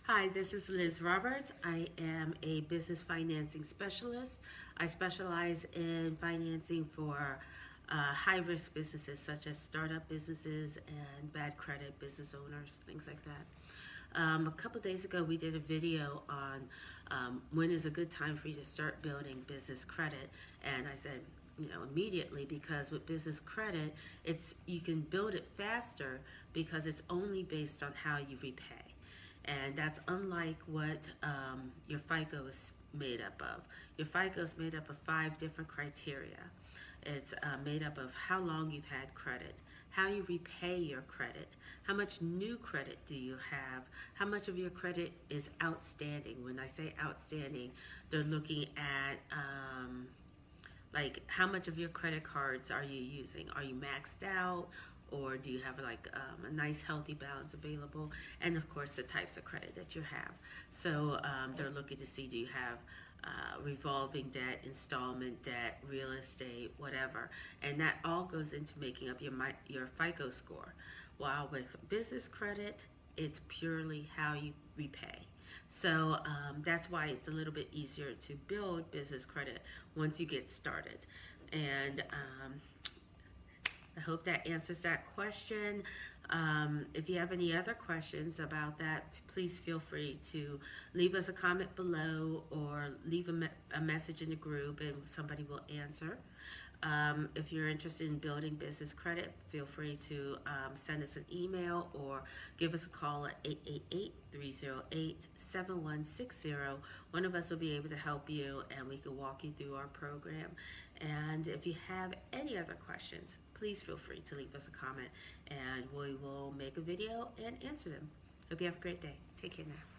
Hi, this is Liz Roberts. I am a business financing specialist. I specialize in financing for high-risk businesses such as startup businesses and bad credit business owners, things like that. A couple days ago, we did a video on when is a good time for you to start building business credit, and I said, immediately, because with business credit, you can build it faster because it's only based on how you repay. And that's unlike what your FICO is made up of. Your FICO is made up of 5 different criteria. It's made up of how long you've had credit, how you repay your credit, how much new credit do you have, how much of your credit is outstanding. When I say outstanding, they're looking at like how much of your credit cards are you using? Are you maxed out? Or do you have a nice healthy balance available? And of course the types of credit that you have. So they're looking to see, do you have revolving debt, installment debt, real estate, whatever. And that all goes into making up your FICO score. While with business credit, it's purely how you repay. So that's why it's a little bit easier to build business credit once you get started. And I hope that answers that question. If you have any other questions about that, please feel free to leave us a comment below or leave a message in the group and somebody will answer. If you're interested in building business credit, feel free to send us an email or give us a call at 888-308-7160. One of us will be able to help you and we can walk you through our program. And if you have any other questions, please feel free to leave us a comment and we will make a video and answer them. Hope you have a great day. Take care now.